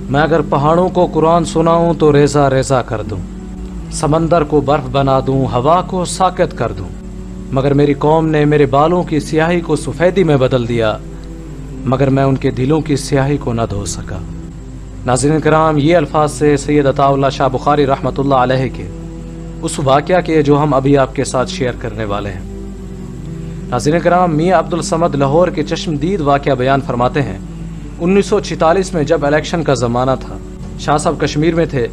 मैं अगर पहाड़ों को कुरान सुनाऊं तो रेजा रेजा कर दूं, समंदर को बर्फ बना दूं, हवा को साकित कर दूं, मगर मेरी कौम ने मेरे बालों की स्याही को सफ़ेदी में बदल दिया, मगर मैं उनके दिलों की स्याही को न धो सका। नाज़रीन कराम, ये अल्फाज से सैयद अताउल्लाह शाह बुखारी रहमतुल्लाह अलैह के उस वाक़या के जो हम अभी आपके साथ शेयर करने वाले हैं। नाज़रीन कराम, मियाँ अब्दुल समद लाहौर के चश्मदीद वाक़या बयान फरमाते हैं, 1946 में जब इलेक्शन का ज़माना था, शाह साहब कश्मीर में थे।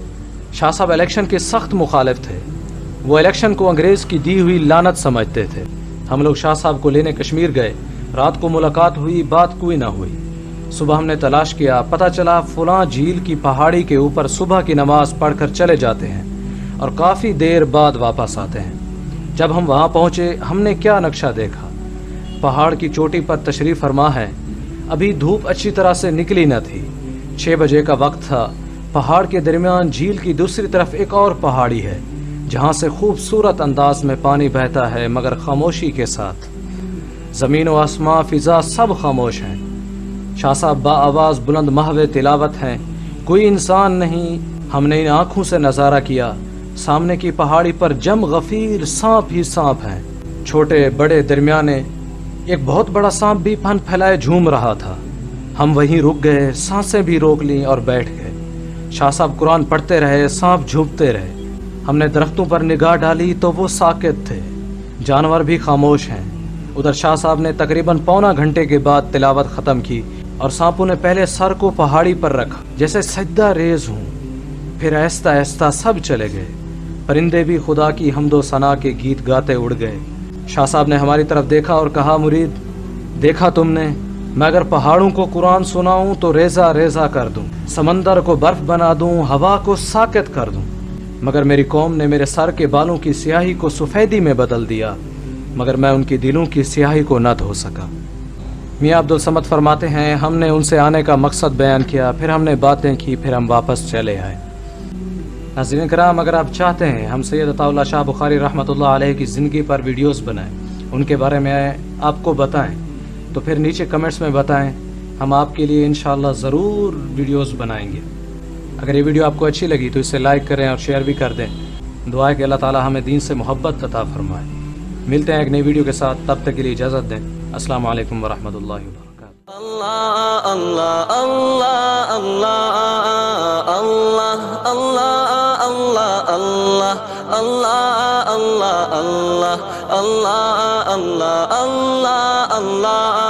शाह साहब इलेक्शन के सख्त मुखालिफ थे। वो इलेक्शन को अंग्रेज़ की दी हुई लानत समझते थे। हम लोग शाह साहब को लेने कश्मीर गए। रात को मुलाकात हुई, बात कोई ना हुई। सुबह हमने तलाश किया, पता चला फलां झील की पहाड़ी के ऊपर सुबह की नमाज पढ़कर चले जाते हैं और काफ़ी देर बाद वापस आते हैं। जब हम वहाँ पहुँचे, हमने क्या नक्शा देखा। पहाड़ की चोटी पर तशरीफ़ फरमा है। अभी धूप अच्छी तरह से निकली न थी। 6 बजे का वक्त था। पहाड़ के दरमियान झील की दूसरी तरफ एक और पहाड़ी है, जहाँ से खूबसूरत अंदाज में पानी बहता है, मगर खामोशी के साथ। ज़मीन व आसमां, फ़िज़ा सब खामोश हैं। शाह साहब बाआवाज़ बुलंद महवे तिलावत हैं। कोई इंसान नहीं। हमने इन आँखों से नज़ारा किया। सामने की पहाड़ी पर जम गफ़ीर सांप ही सांप हैं, छोटे बड़े दरमियाने। एक बहुत बड़ा सांप भी फन फैलाए झूम रहा था। हम वहीं रुक गए, सांसें भी रोक लीं और बैठ गए। शाह साहब कुरान पढ़ते रहे, सांप झुकते रहे। हमने दरख्तों पर निगाह डाली तो वो साकित थे, जानवर भी खामोश हैं। उधर शाह साहब ने तकरीबन पौना घंटे के बाद तिलावत ख़त्म की और सांपों ने पहले सर को पहाड़ी पर रखा जैसे सजदा रेज हूँ। फिर आहिस्ता आहिस्ता सब चले गए। परिंदे भी खुदा की हम्दो सना के गीत गाते उड़ गए। शाह साहब ने हमारी तरफ देखा और कहा, मुरीद, देखा तुमने, मैं अगर पहाड़ों को कुरान सुनाऊं तो रेजा रेजा कर दूं, समंदर को बर्फ बना दूं, हवा को साकित कर दूं, मगर मेरी कौम ने मेरे सर के बालों की स्याही को सफ़ेदी में बदल दिया, मगर मैं उनकी दिलों की स्याही को न धो सका। मियाँ अब्दुल समद फरमाते हैं, हमने उनसे आने का मकसद बयान किया, फिर हमने बातें की, फिर हम वापस चले आए। नाज़रीन कराम, अगर आप चाहते हैं हम सैयद अताउल्लाह शाह बुखारी रहमतुल्लाह अलैह की ज़िंदगी पर वीडियोस बनाएं, उनके बारे में आपको बताएं, तो फिर नीचे कमेंट्स में बताएं। हम आपके लिए इंशाअल्लाह ज़रूर वीडियोस बनाएंगे। अगर ये वीडियो आपको अच्छी लगी तो इसे लाइक करें और शेयर भी कर दें। दुआ है कि अल्लाह ताला हमें दीन से मोहब्बत अता फरमाए। मिलते हैं एक नई वीडियो के साथ, तब तक के लिए इजाज़त दें। अस्सलामु अलैकुम वरहमतुल्लाहि वबरकातुहू। अल्लाह अल्लाह अल्लाह अल्लाह अल्लाह अल्लाह अल्लाह अल्लाह अल्लाह अल्लाह अल्लाह अल्लाह अल्लाह अल्लाह अल्लाह